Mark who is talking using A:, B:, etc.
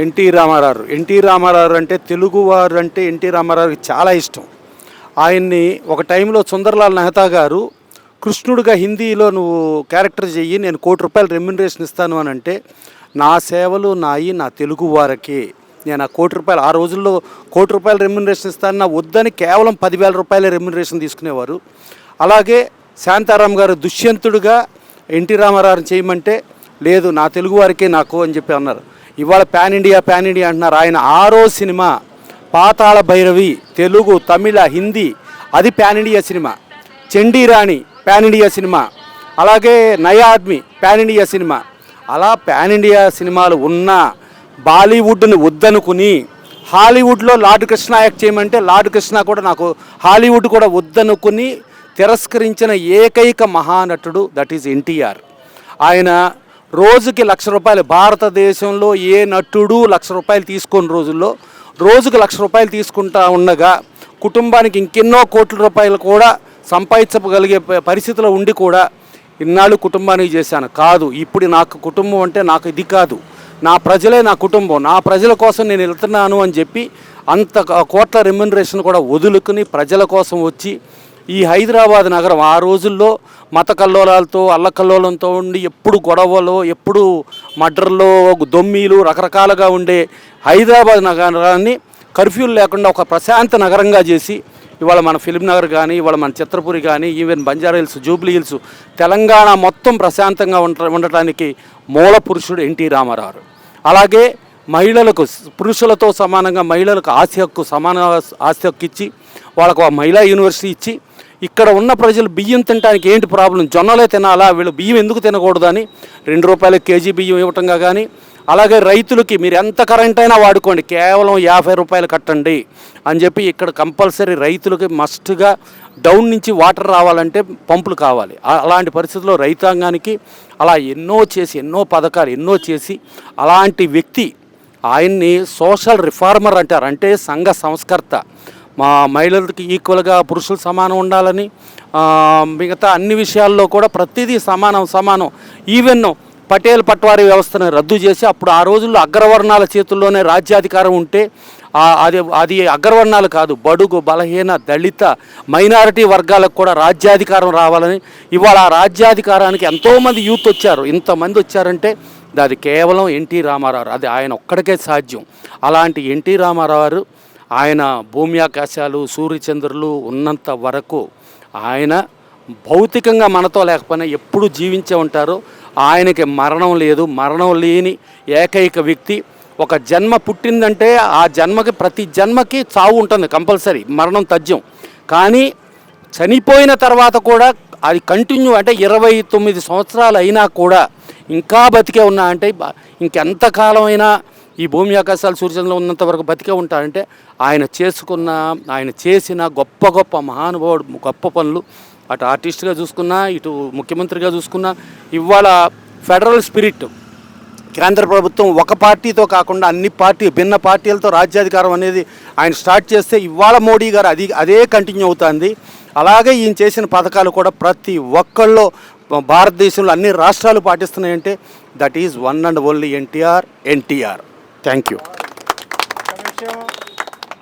A: NT Ramarao అంటే తెలుగువారు అంటే ఎన్టీ రామారావుకి చాలా ఇష్టం. ఆయన్ని ఒక టైంలో సుందర్లాల్ మెహతా గారు కృష్ణుడిగా హిందీలో నువ్వు క్యారెక్టర్ చెయ్యి, నేను ₹1,00,00,000 రెమ్యునరేషన్ ఇస్తాను అని అంటే, నా సేవలు నాయి నా తెలుగు వారికి, నేను ఆ ₹1,00,00,000 ఆ రోజుల్లో ₹1,00,00,000 రెమ్యునరేషన్ ఇస్తాను నా వద్దని కేవలం ₹10,000 రెమ్యునరేషన్ తీసుకునేవారు. అలాగే శాంతారాం గారు దుష్యంతుడిగా ఎన్టీ రామారావుని చేయమంటే, లేదు నా తెలుగు వారికే నాకు అని చెప్పి అన్నారు. ఇవాళ ప్యాన్ ఇండియా అంటున్నారు. ఆయన 6వ సినిమా పాతాళ భైరవి తెలుగు, తమిళ, హిందీ అది pan India cinema. Chandirani pan India cinema. అలాగే నయా ఆద్మీ ప్యాన్ ఇండియా సినిమా. అలా ప్యాన్ ఇండియా సినిమాలు ఉన్న బాలీవుడ్ని వద్దనుకుని హాలీవుడ్లో లార్డ్ కృష్ణ యాక్ట్ చేయమంటే లార్డ్ కృష్ణ కూడా నాకు హాలీవుడ్ కూడా వద్దనుకుని తిరస్కరించిన ఏకైక మహానటుడు దట్ ఈజ్ ఎన్టీఆర్. ఆయన రోజుకి ₹1,00,000, భారతదేశంలో ఏ నటుడు ₹1,00,000 తీసుకున్న రోజుల్లో రోజుకి ₹1,00,000 తీసుకుంటా ఉండగా కుటుంబానికి ఇంకెన్నో కోట్ల రూపాయలు కూడా సంపాదించగలిగే పరిస్థితిలో ఉండి కూడా ఇన్నాళ్ళు కుటుంబానికి చేశాను. కాదు, ఇప్పుడు నాకు కుటుంబం అంటే నాకు ఇది కాదు, నా ప్రజలే నా కుటుంబం, నా ప్రజల కోసం నేను వెళ్తున్నాను అని చెప్పి అంత కోట్ల రెమ్యునరేషన్ కూడా వదులుకుని ప్రజల కోసం వచ్చి ఈ హైదరాబాద్ నగరం ఆ రోజుల్లో మత కల్లోలాలతో అల్లకల్లోలంతో ఉండి ఎప్పుడు గొడవలు, ఎప్పుడు మర్డర్లు, దొమ్మీలు రకరకాలుగా ఉండే హైదరాబాద్ నగరాన్ని కర్ఫ్యూలు లేకుండా ఒక ప్రశాంత నగరంగా చేసి ఇవాళ మన ఫిలిం నగర్ కానీ, ఇవాళ మన చిత్రపురి కానీ, even Banjara hills, Jubilee hills, Telangana మొత్తం ప్రశాంతంగా ఉండటానికి మూల పురుషుడు ఎన్టీ రామారావు. అలాగే మహిళలకు పురుషులతో సమానంగా మహిళలకు సమాన ఆస్తి హక్కు ఇచ్చి వాళ్ళకు ఆ మహిళా యూనివర్సిటీ ఇచ్చి ఇక్కడ ఉన్న ప్రజలు బియ్యం తినడానికి ఏంటి ప్రాబ్లం, జొన్నలే తినాలా, వీళ్ళు బియ్యం ఎందుకు తినకూడదని ₹2 కేజీ బియ్యం ఇవ్వటంగా కానీ, అలాగే రైతులకి మీరు ఎంత కరెంట్ అయినా వాడుకోండి కేవలం ₹50 కట్టండి అని చెప్పి ఇక్కడ కంపల్సరీ రైతులకి మస్ట్గా డౌన్ నుంచి వాటర్ రావాలంటే పంపులు కావాలి. అలాంటి పరిస్థితుల్లో రైతాంగానికి అలా ఎన్నో పథకాలు ఎన్నో చేసి అలాంటి వ్యక్తి ఆయన్ని సోషల్ రిఫార్మర్ అంటారు. అంటే సంఘ సంస్కర్త. మా మహిళలకి ఈక్వల్గా పురుషులు సమానం ఉండాలని, మిగతా అన్ని విషయాల్లో కూడా ప్రతిదీ సమానం. ఈవెన్ పటేల్ పట్వారీ వ్యవస్థను రద్దు చేసి అప్పుడు ఆ రోజుల్లో అగ్రవర్ణాల చేతుల్లోనే రాజ్యాధికారం ఉంటే అది అగ్రవర్ణాలు కాదు, బడుగు బలహీన దళిత మైనారిటీ వర్గాలకు కూడా రాజ్యాధికారం రావాలని ఇవాళ ఆ రాజ్యాధికారానికి ఎంతోమంది యూత్ వచ్చారు. ఇంతమంది వచ్చారంటే అది కేవలం ఎన్టీ రామారావు, అది ఆయన ఒక్కడికే సాధ్యం. అలాంటి ఎన్టీ రామారావు ఆయన భూమి ఆకాశాలు సూర్యచంద్రులు ఉన్నంత వరకు ఆయన భౌతికంగా మనతో లేకపోయినా ఎప్పుడు జీవించే ఉంటారు. ఆయనకి మరణం లేదు, మరణం లేని ఏకైక వ్యక్తి. ఒక జన్మ పుట్టిందంటే ఆ జన్మకి ప్రతి జన్మకి చావు ఉంటుంది కంపల్సరీ, మరణం తథ్యం. కానీ చనిపోయిన తర్వాత కూడా అది కంటిన్యూ, అంటే 29 సంవత్సరాలు అయినా కూడా ఇంకా బతికే ఉన్నా అంటే ఇంకెంతకాలం అయినా ఈ భూమి ఆకాశాలు సూర్యచంద్రులు ఉన్నంత వరకు బతికే ఉంటారంటే ఆయన చేసిన గొప్ప మహానుభావుడు గొప్ప పనులు. అటు ఆర్టిస్ట్గా చూసుకున్నా, ఇటు ముఖ్యమంత్రిగా చూసుకున్నా, ఇవాళ ఫెడరల్ స్పిరిట్, కేంద్ర ప్రభుత్వం ఒక పార్టీతో కాకుండా భిన్న పార్టీలతో రాజ్యాధికారం అనేది ఆయన స్టార్ట్ చేస్తే ఇవాళ మోడీ గారు అదే కంటిన్యూ అవుతుంది. అలాగే ఈయన చేసిన పథకాలు కూడా ప్రతి ఒక్కళ్ళు భారతదేశంలో అన్ని రాష్ట్రాలు పాటిస్తున్నాయంటే that is one and only NTR. Thank you.